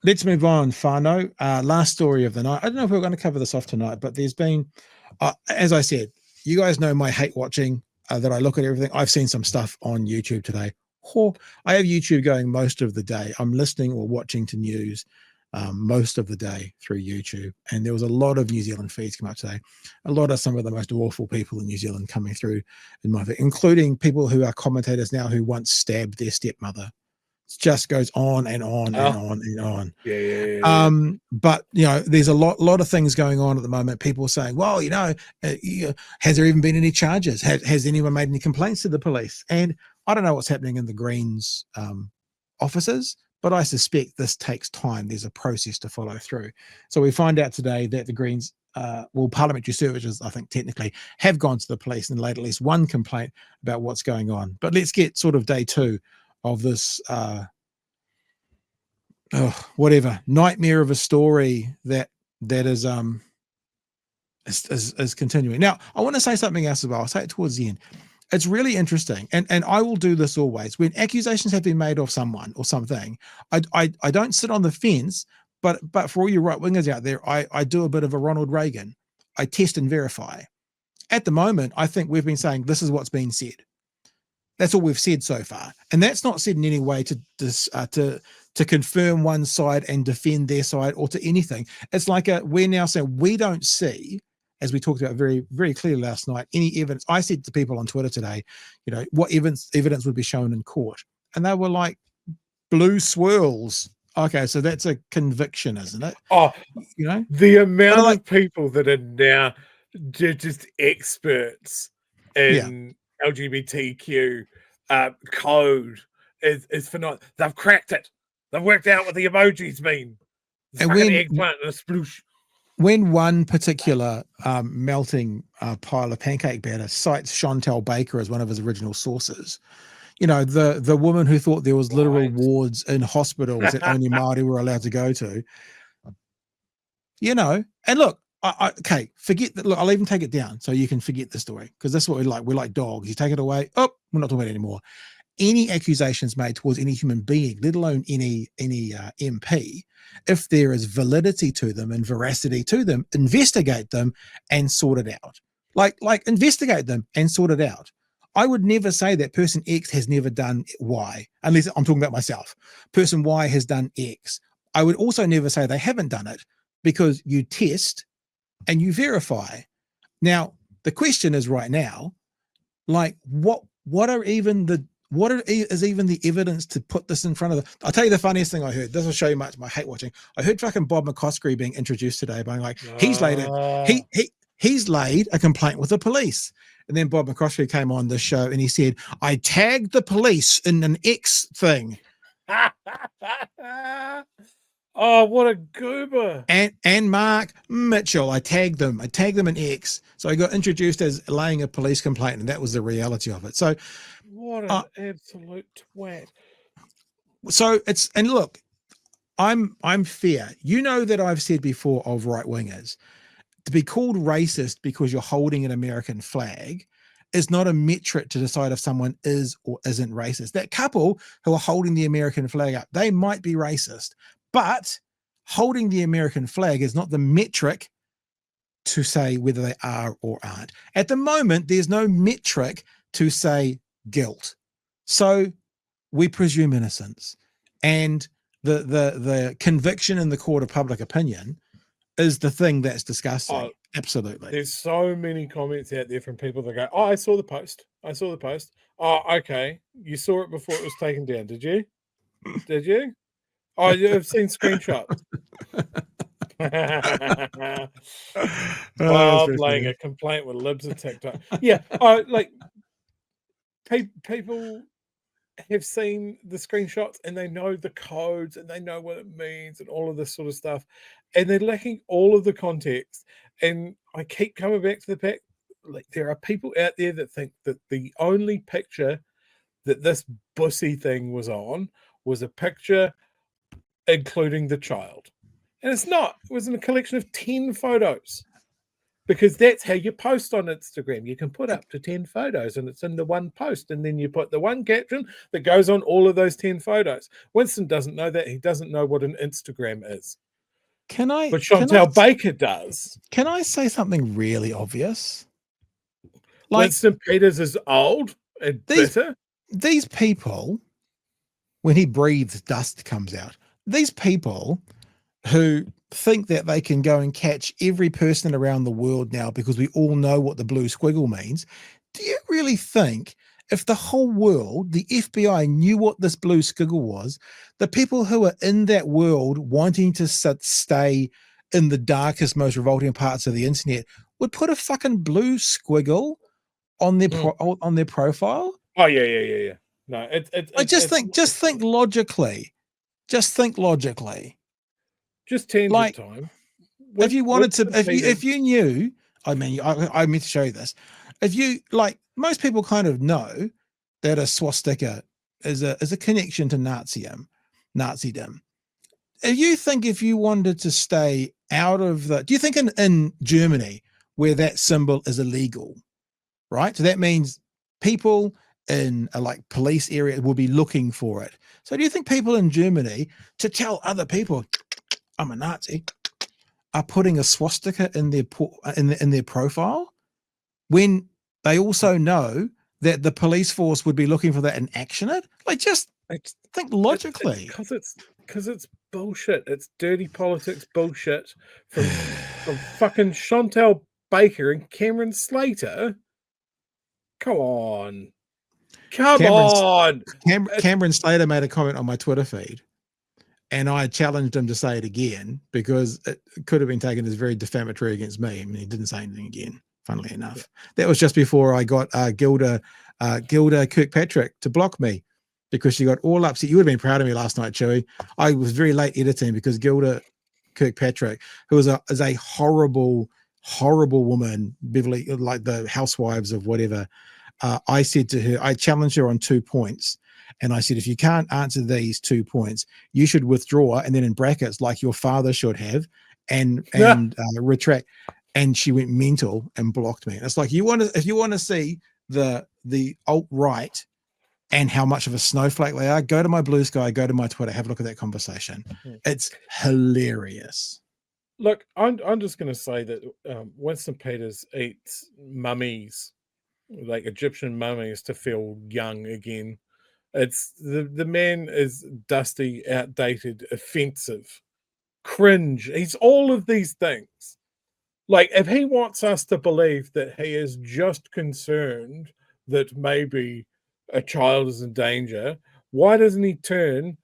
let's move on, Fano. Last story of the night. I don't know if we're going to cover this off tonight, but there's been, as I said, you guys know my hate watching, that I look at everything. I've seen some stuff on YouTube today. I have YouTube going most of the day. I'm listening or watching to news most of the day through YouTube. And there was a lot of New Zealand feeds come up today. A lot of some of the most awful people in New Zealand coming through in my feed, including people who are commentators now who once stabbed their stepmother. It just goes on and on and on and on. Yeah. But there's a lot of things going on at the moment. People saying, well, has there even been any charges? Has anyone made any complaints to the police? And I don't know what's happening in the Greens offices, but I suspect this takes time. There's a process to follow through. So we find out today that the Greens, parliamentary services, I think technically, have gone to the police and laid at least one complaint about what's going on. But let's get sort of day two of this nightmare of a story that is continuing. Now, I want to say something else as well. I'll say it towards the end. It's really interesting, and I will do this always. When accusations have been made of someone or something, I don't sit on the fence, but for all you right-wingers out there, I do a bit of a Ronald Reagan. I test and verify. At the moment, I think we've been saying this is what's been said. That's all we've said so far. And that's not said in any way to confirm one side and defend their side or to anything. It's like we're now saying we don't see, as we talked about very, very clearly last night, any evidence. I said to people on Twitter today, what evidence would be shown in court? And they were like, blue swirls. Okay, so that's a conviction, isn't it? Oh, the amount of people that are now just experts in LGBTQ code is phenomenal. They've cracked it. They've worked out what the emojis mean. It's and when eggplant and a sploosh. When one particular melting pile of pancake batter cites Chantel Baker as one of his original sources, the woman who thought there was literal wards in hospitals that only Māori were allowed to go to, and look, okay, forget that. Look, I'll even take it down so you can forget the story, because that's what we like. We're like dogs. You take it away, we're not talking about it anymore. Any accusations made towards any human being, let alone any MP, if there is validity to them and veracity to them, investigate them and sort it out. Like investigate them and sort it out. I would never say that person X has never done Y, unless I'm talking about myself. Person Y has done X. I would also never say they haven't done it, because you test and you verify. Now, the question is right now, like, what is even the evidence to put this in front of I'll tell you the funniest thing I heard. This will show you much my hate watching. I heard fucking Bob McCoskrie being introduced today, being like, he's laid a complaint with the police. And then Bob McCoskrie came on the show and he said, I tagged the police in an X thing. Oh, what a goober. And Mark Mitchell, I tagged them in X. So I got introduced as laying a police complaint, and that was the reality of it. So what an absolute twat. So and look, I'm fair. That I've said before of right-wingers, to be called racist because you're holding an American flag is not a metric to decide if someone is or isn't racist. That couple who are holding the American flag up, they might be racist, but holding the American flag is not the metric to say whether they are or aren't. At the moment, there's no metric to say guilt. So we presume innocence. And the conviction in the court of public opinion is the thing that's disgusting. Oh, absolutely. There's so many comments out there from people that go, I saw the post. Oh, okay. You saw it before it was taken down, did you? Oh, I've seen screenshots. Bob laying a complaint with libs of TikTok. Yeah, people have seen the screenshots and they know the codes and they know what it means and all of this sort of stuff, and they're lacking all of the context. And I keep coming back to the fact, like, there are people out there that think that the only picture that this bussy thing was on was a picture including the child, and it's not. It was in a collection of 10 photos. because that's how you post on Instagram. You can put up to 10 photos and it's in the one post, and then you put the one caption that goes on all of those 10 photos. Winston doesn't know that. He doesn't know what an Instagram is. But Chantal Baker does. Can I say something really obvious? Like, Winston Peters is old and bitter. These people, when he breathes, dust comes out. These people who think that they can go and catch every person around the world now because we all know what the blue squiggle means. Do you really think if the whole world, the FBI, knew what this blue squiggle was, the people who are in that world wanting to stay in the darkest, most revolting parts of the internet would put a fucking blue squiggle on their on their profile? Oh yeah. No, just think logically. Just think logically. Just tangent time. If you wanted to, if you knew, I mean, I meant to show you this. If you, like, most people kind of know that a swastika is a connection to Nazism. If you wanted to stay out of do you think in Germany where that symbol is illegal, right? So that means people in like police area will be looking for it. So do you think people in Germany, to tell other people I'm a Nazi, are putting a swastika in their profile when they also know that the police force would be looking for that and action it? Like, just think logically. Because it's bullshit. It's dirty politics bullshit from fucking Chantal Baker and Cameron Slater. Come on. Cameron Slater made a comment on my Twitter feed, and I challenged him to say it again because it could have been taken as very defamatory against me. I mean, he didn't say anything again, funnily enough. That was just before I got Gilda Kirkpatrick to block me because she got all upset. You would have been proud of me last night, Chewie. I was very late editing because Gilda Kirkpatrick, who is a horrible woman, Beverly, like the housewives of whatever, I said to her, I challenged her on 2 points. And I said, if you can't answer these 2 points, you should withdraw, and then in brackets, like your father should have, and retract. And she went mental and blocked me. It's like, if you want to see the alt-right and how much of a snowflake they are, go to my Blue Sky, go to my Twitter, have a look at that conversation. It's hilarious. Look, I'm just going to say that Winston Peters eats mummies, like Egyptian mummies, to feel young again. It's the man is dusty, outdated, offensive, cringe. He's all of these things. Like, if he wants us to believe that he is just concerned that maybe a child is in danger, why doesn't he turn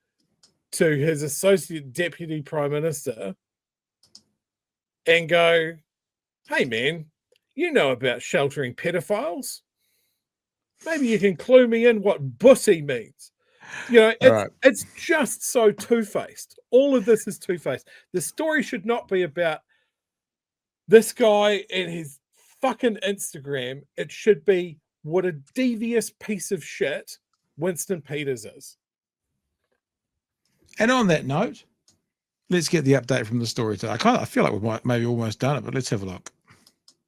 to his associate deputy prime minister and go, hey man, you know about sheltering pedophiles? Maybe you can clue me in what bussy means. You know, it's just so two-faced. All of this is two-faced. The story should not be about this guy and his fucking Instagram. It should be what a devious piece of shit Winston Peters is. And on that note, let's get the update from the story today. I feel like we've maybe almost done it, but let's have a look.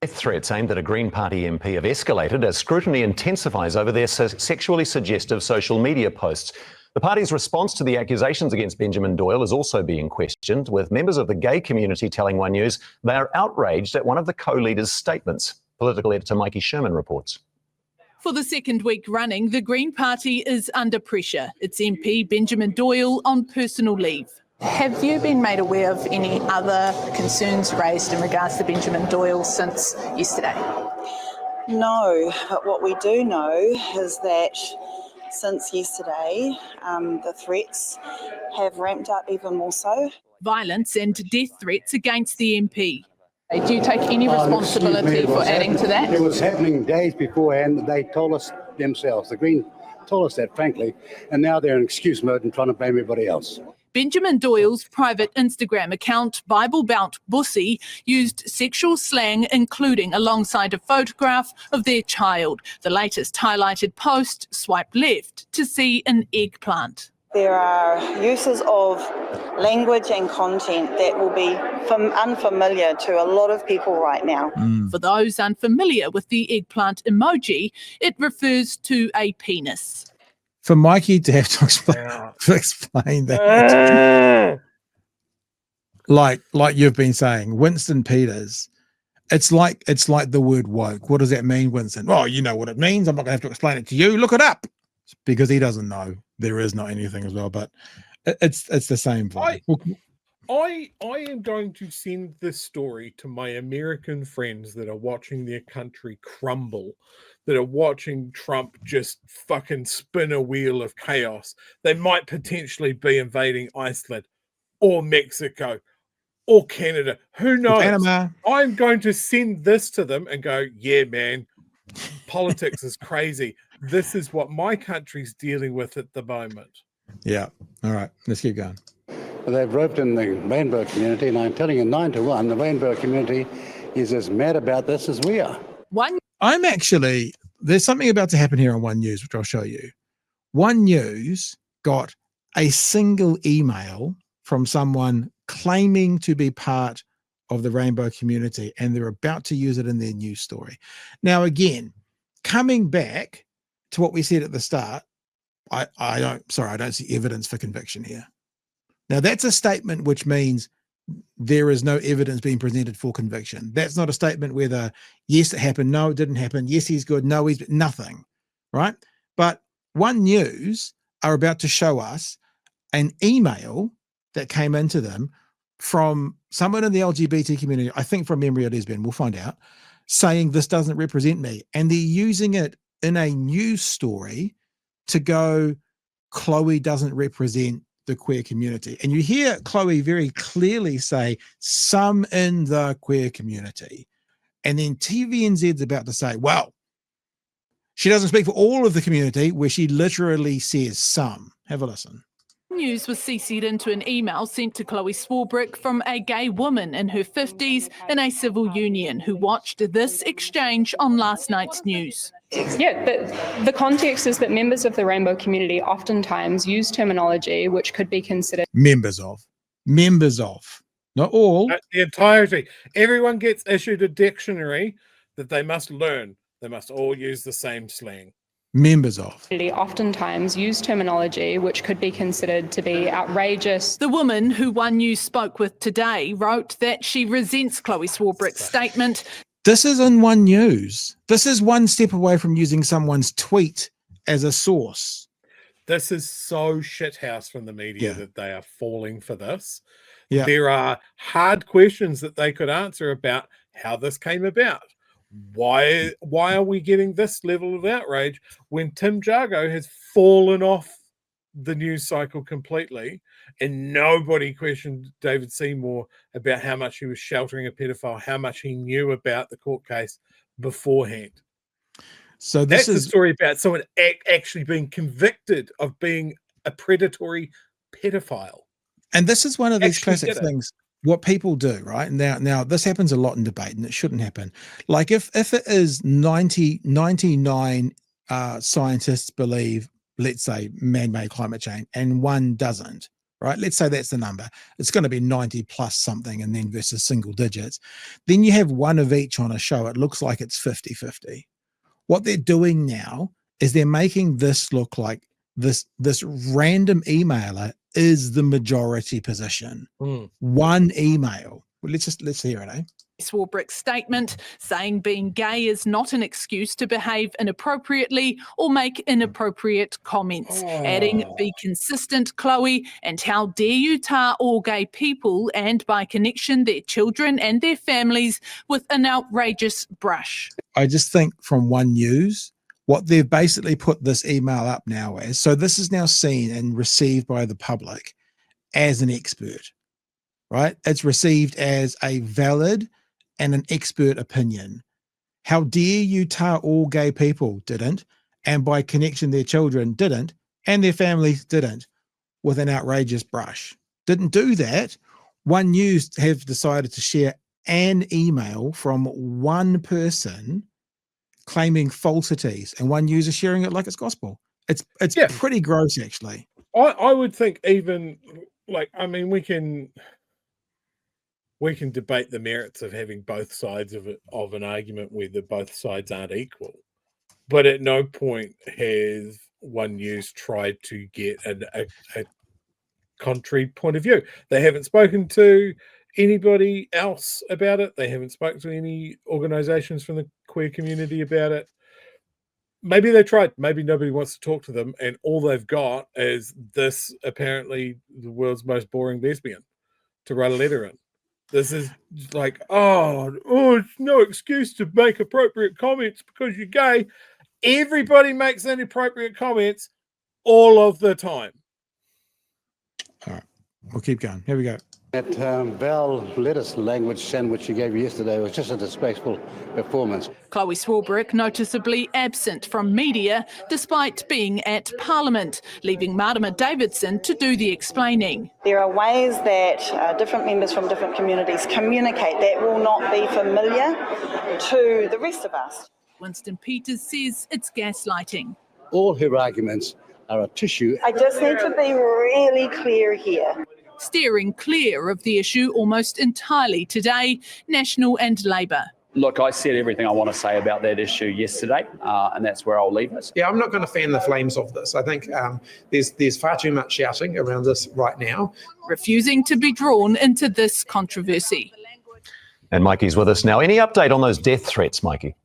Death threats aimed at a Green Party MP have escalated as scrutiny intensifies over their sexually suggestive social media posts. The party's response to the accusations against Benjamin Doyle is also being questioned, with members of the gay community telling One News they are outraged at one of the co-leaders' statements. Political editor Mikey Sherman reports. For the second week running, the Green Party is under pressure. Its MP Benjamin Doyle on personal leave. Have you been made aware of any other concerns raised in regards to Benjamin Doyle since yesterday? No, but what we do know is that since yesterday, the threats have ramped up even more so. Violence and death threats against the MP. Do you take any responsibility for adding to that? It was happening days beforehand. They told us themselves, the Green told us that, frankly, and now they're in excuse mode and trying to blame everybody else. Benjamin Doyle's private Instagram account, Bible Belt Bussy, used sexual slang, including alongside a photograph of their child. The latest highlighted post, swipe left to see an eggplant. There are uses of language and content that will be unfamiliar to a lot of people right now. For those unfamiliar with the eggplant emoji, it refers to a penis. For Mikey to have to explain that, like you've been saying, Winston Peters, it's like the word woke. What does that mean, Winston? Oh, you know what it means. I'm not going to have to explain it to you. Look it up, because he doesn't know. There is not anything as well, but it's the same vibe. I am going to send this story to my American friends that are watching their country crumble, that are watching Trump just fucking spin a wheel of chaos. They might potentially be invading Iceland or Mexico or Canada. Who knows? Panama. I'm going to send this to them and go, yeah, man, politics is crazy. This is what my country's dealing with at the moment. Yeah. All right. Let's keep going. They've roped in the rainbow community, and I'm telling you, 9 to 1, the rainbow community is as mad about this as we are. There's something about to happen here on One News, which I'll show you. One News got a single email from someone claiming to be part of the rainbow community, and they're about to use it in their news story. Now, again, coming back to what we said at the start, I don't see evidence for conviction here. Now, that's a statement which means there is no evidence being presented for conviction. That's not a statement whether, yes, it happened, no, it didn't happen, yes, he's good, no, he's nothing, right? But One News are about to show us an email that came into them from someone in the LGBT community, I think from memory it has been, we'll find out, saying this doesn't represent me. And they're using it in a news story to go, Chloe doesn't represent the queer community. And you hear Chloe very clearly say, some in the queer community. And then TVNZ's about to say, well, she doesn't speak for all of the community, where she literally says some. Have a listen. News was CC'd into an email sent to Chloe Swarbrick from a gay woman in her 50s in a civil union who watched this exchange on last night's news. Yeah, the context is that members of the rainbow community oftentimes use terminology which could be considered members of, not all. The entirety. Everyone gets issued a dictionary that they must learn. They must all use the same slang. Members of. Oftentimes use terminology which could be considered to be outrageous. The woman who One News spoke with today wrote that she resents Chloe Swarbrick's statement. This is in One News. This is one step away from using someone's tweet as a source. This is so shithouse from the media that they are falling for this. Yeah. There are hard questions that they could answer about how this came about. Why are we getting this level of outrage when Tim Jargo has fallen off the news cycle completely, and nobody questioned David Seymour about how much he was sheltering a pedophile, how much he knew about the court case beforehand. So that's a story about someone actually being convicted of being a predatory pedophile. And this is one of these classic things. What people do, right? Now this happens a lot in debate, and it shouldn't happen. Like if it is 99 scientists believe, let's say, man-made climate change, and one doesn't, right? Let's say that's the number. It's going to be 90 plus something, and then versus single digits. Then you have one of each on a show. It looks like it's 50-50. What they're doing now is they're making this look like this random emailer is the majority position. One email. Well, let's hear it, eh? Swarbrick's statement saying being gay is not an excuse to behave inappropriately or make inappropriate comments, adding, be consistent, Chloe, and how dare you tar all gay people and by connection their children and their families with an outrageous brush. I just think from One News, what they've basically put this email up now as, so this is now seen and received by the public as an expert, right? It's received as a valid and an expert opinion. How dare you tar all gay people didn't, and by connection their children didn't, and their families didn't, with an outrageous brush. Didn't do that. One News have decided to share an email from one person claiming falsities, and One News is sharing it like it's gospel. It's pretty gross, actually. I would think even like, I mean, we can debate the merits of having both sides of an argument whether both sides aren't equal, but at no point has One News tried to get a contrary point of view. They haven't spoken to anybody else about it. They haven't spoken to any organizations from the queer community about it. Maybe they tried. Maybe nobody wants to talk to them, and all they've got is this apparently the world's most boring lesbian to write a letter in. This is like, oh, it's no excuse to make appropriate comments because you're gay. Everybody makes inappropriate comments all of the time. All right, we'll keep going. Here we go. That Val lettuce language sandwich you gave yesterday was just a disgraceful performance. Chloe Swarbrick noticeably absent from media despite being at Parliament, leaving Marama Davidson to do the explaining. There are ways that different members from different communities communicate that will not be familiar to the rest of us. Winston Peters says it's gaslighting. All her arguments are a tissue. I just need to be really clear here. Steering clear of the issue almost entirely today, National and Labour. Look, I said everything I want to say about that issue yesterday, and that's where I'll leave it. Yeah, I'm not going to fan the flames of this. I think there's far too much shouting around this right now. Refusing to be drawn into this controversy. And Mikey's with us now. Any update on those death threats, Mikey?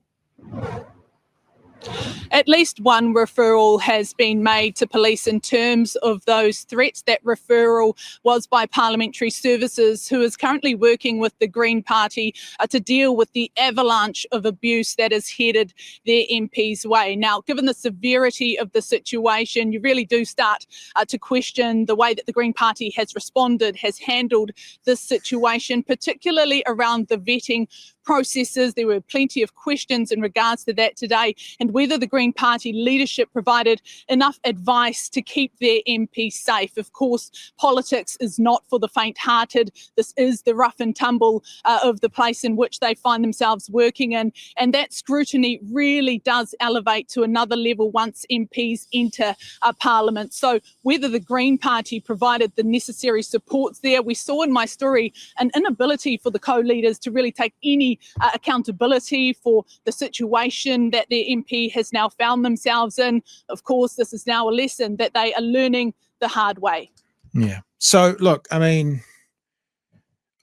At least one referral has been made to police in terms of those threats. That referral was by Parliamentary Services, who is currently working with the Green Party to deal with the avalanche of abuse that is headed their MP's way. Now, given the severity of the situation, you really do start to question the way that the Green Party has responded, has handled this situation, particularly around the vetting processes. There were plenty of questions in regards to that today, and whether the Green Party leadership provided enough advice to keep their MP safe. Of course, politics is not for the faint-hearted. This is the rough and tumble of the place in which they find themselves working in, and that scrutiny really does elevate to another level once MPs enter Parliament. So whether the Green Party provided the necessary supports there, we saw in my story an inability for the co-leaders to really take any accountability for the situation that their MP has now found themselves in. Of course, this is now a lesson that they are learning the hard way. Yeah. So look, I mean,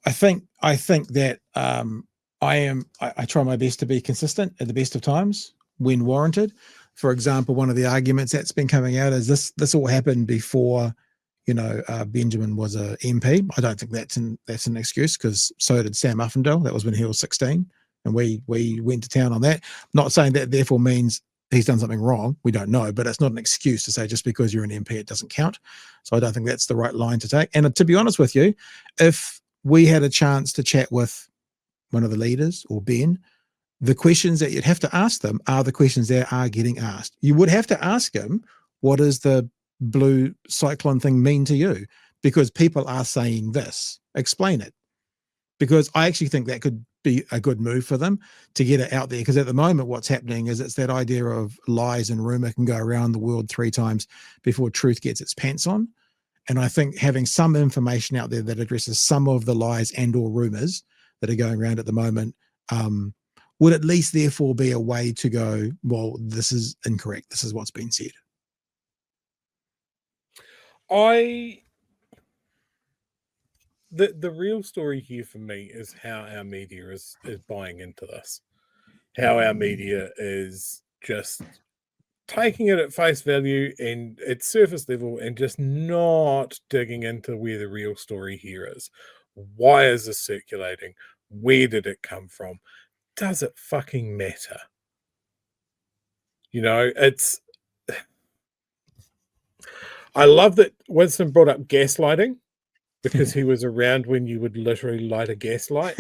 I think that I try my best to be consistent at the best of times when warranted. For example, one of the arguments that's been coming out is this all happened before, Benjamin was a MP. I don't think that's an excuse, because so did Sam Uffindale. That was when he was 16, and we went to town on that. I'm not saying that therefore means he's done something wrong. We don't know, but it's not an excuse to say just because you're an MP it doesn't count. So I don't think that's the right line to take. And to be honest with you, if we had a chance to chat with one of the leaders or Ben, the questions that you'd have to ask them are the questions that are getting asked. You would have to ask him, what does the blue cyclone thing mean to you? Because people are saying this. Explain it. Because I actually think that could be a good move for them to get it out there. Because at the moment, what's happening is it's that idea of lies and rumor can go around the world 3 times before truth gets its pants on. And I think having some information out there that addresses some of the lies and or rumors that are going around at the moment would at least therefore be a way to go, well, this is incorrect. This is what's been said. The real story here for me is how our media is buying into this. How our media is just taking it at face value and at surface level and just not digging into where the real story here is. Why is this circulating? Where did it come from? Does it fucking matter? I love that Winston brought up gaslighting, because he was around when you would literally light a gaslight.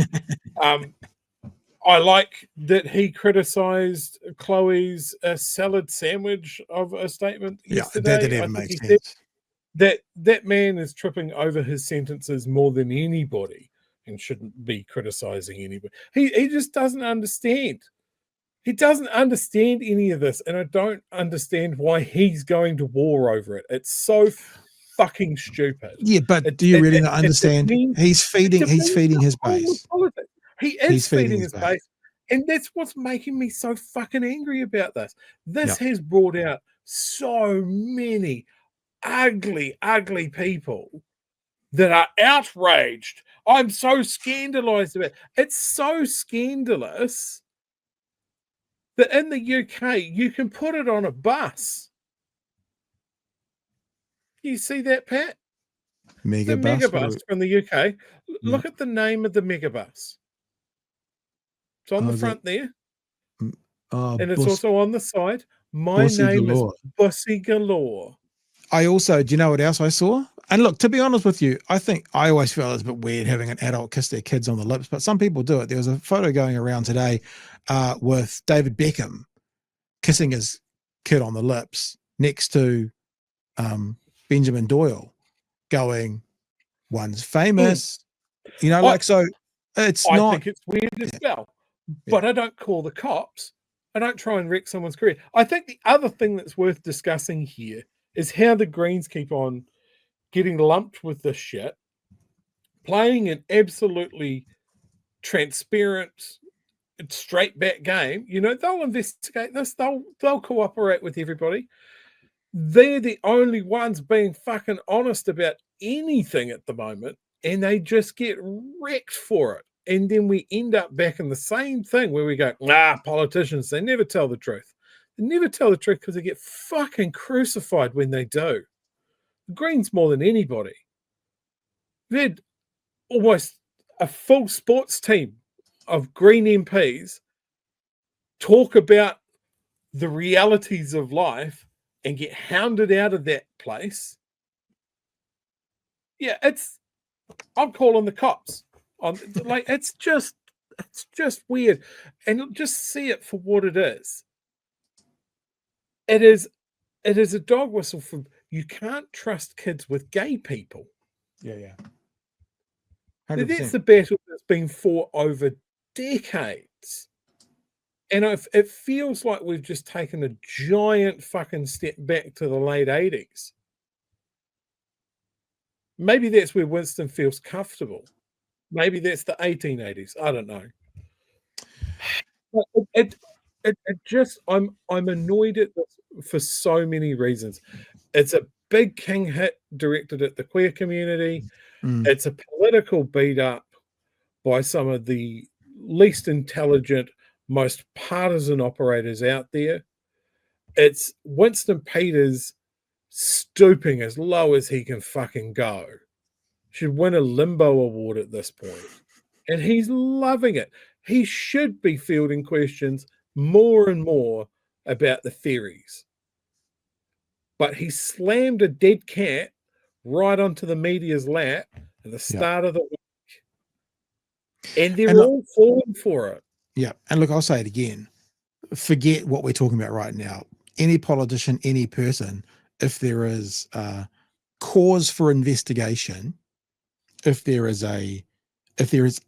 I like that he criticized Chloe's salad sandwich of a statement yesterday. Yeah, that even makes sense. That man is tripping over his sentences more than anybody and shouldn't be criticizing anybody. He just doesn't understand. He doesn't understand any of this, and I don't understand why he's going to war over it. It's so fucking stupid. Yeah, but do you really not understand? He's feeding his base. He is feeding his base. And that's what's making me so fucking angry about this. This has brought out so many ugly, ugly people that are outraged. I'm so scandalized about it. It's so scandalous that in the UK, you can put it on a bus. You see that, Pat? The megabus from the UK. Look at the name of the megabus. It's on the front there. And it's also on the side. My name is Bussy Galore. I also, do you know what else I saw? And look, to be honest with you, I think I always feel it's a bit weird having an adult kiss their kids on the lips, but some people do it. There was a photo going around today with David Beckham kissing his kid on the lips next to Benjamin Doyle, going, one's famous, you know, like, so it's not. I think it's weird as well, but I don't call the cops. I don't try and wreck someone's career. I think the other thing that's worth discussing here is how the Greens keep on getting lumped with this shit, playing an absolutely transparent, straight back game. You know, they'll investigate this. They'll cooperate with everybody. They're the only ones being fucking honest about anything at the moment, and they just get wrecked for it. And then we end up back in the same thing where we go, politicians, they never tell the truth. They never tell the truth because they get fucking crucified when they do. The Greens more than anybody. We've had almost a full sports team of Green MPs talk about the realities of life and get hounded out of that place. Yeah, I'm calling the cops. It's just weird. And just see it for what it is. It is a dog whistle for, you can't trust kids with gay people. Yeah. 100%. That's the battle that's been fought over decades. And it feels like we've just taken a giant fucking step back to the late 80s. Maybe that's where Winston feels comfortable. Maybe that's the 1880s. I don't know. It just, I'm annoyed at this for so many reasons. It's a big king hit directed at the queer community. It's a political beat up by some of the least intelligent, most partisan operators out there. It's Winston Peters stooping as low as he can fucking go. Should win a Limbo Award at this point. And he's loving it. He should be fielding questions more and more about the fairies. But he slammed a dead cat right onto the media's lap at the start of the week. And they're all falling for it. Yeah. And look, I'll say it again. Forget what we're talking about right now. Any politician, any person, if there is cause for investigation, if there is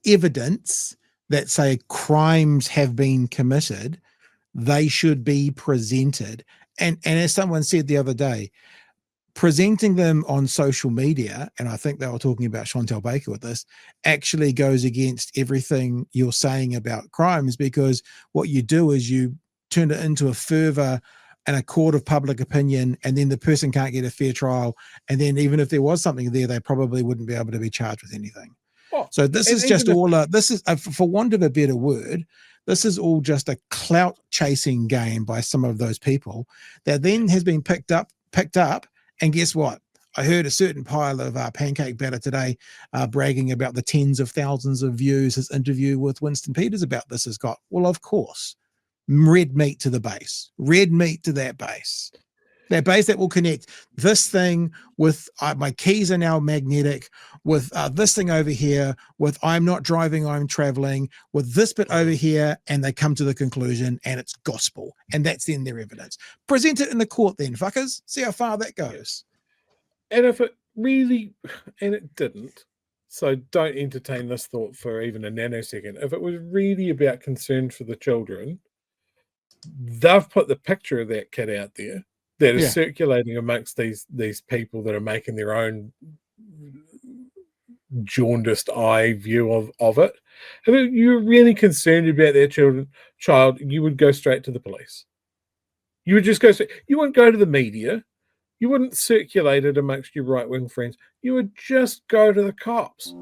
evidence that, say, crimes have been committed, they should be presented. And as someone said the other day, presenting them on social media, and I think they were talking about Chantal Baker with this, actually goes against everything you're saying about crimes, because what you do is you turn it into a fervor and a court of public opinion, and then the person can't get a fair trial. And then even if there was something there, they probably wouldn't be able to be charged with anything. So this is just all, this is, for want of a better word, this is all just a clout chasing game by some of those people that then has been picked up. And guess what? I heard a certain pile of pancake batter today bragging about the tens of thousands of views his interview with Winston Peters about this has got. Well, of course, red meat to the base, red meat to that base. That base that will connect this thing with my keys are now magnetic, with this thing over here, with I'm not driving, I'm traveling, with this bit over here, and they come to the conclusion and it's gospel. And that's then their evidence. Present it in the court then, fuckers. See how far that goes. And if it really, and it didn't, so don't entertain this thought for even a nanosecond. If it was really about concern for the children, they've put the picture of that kid out there. that is Yeah. circulating amongst these people that are making their own jaundiced eye view of it. I mean, you're really concerned about their child, you would go straight to the police. You would just go straight. You wouldn't go to the media. You wouldn't circulate it amongst your right-wing friends. You would just go to the cops.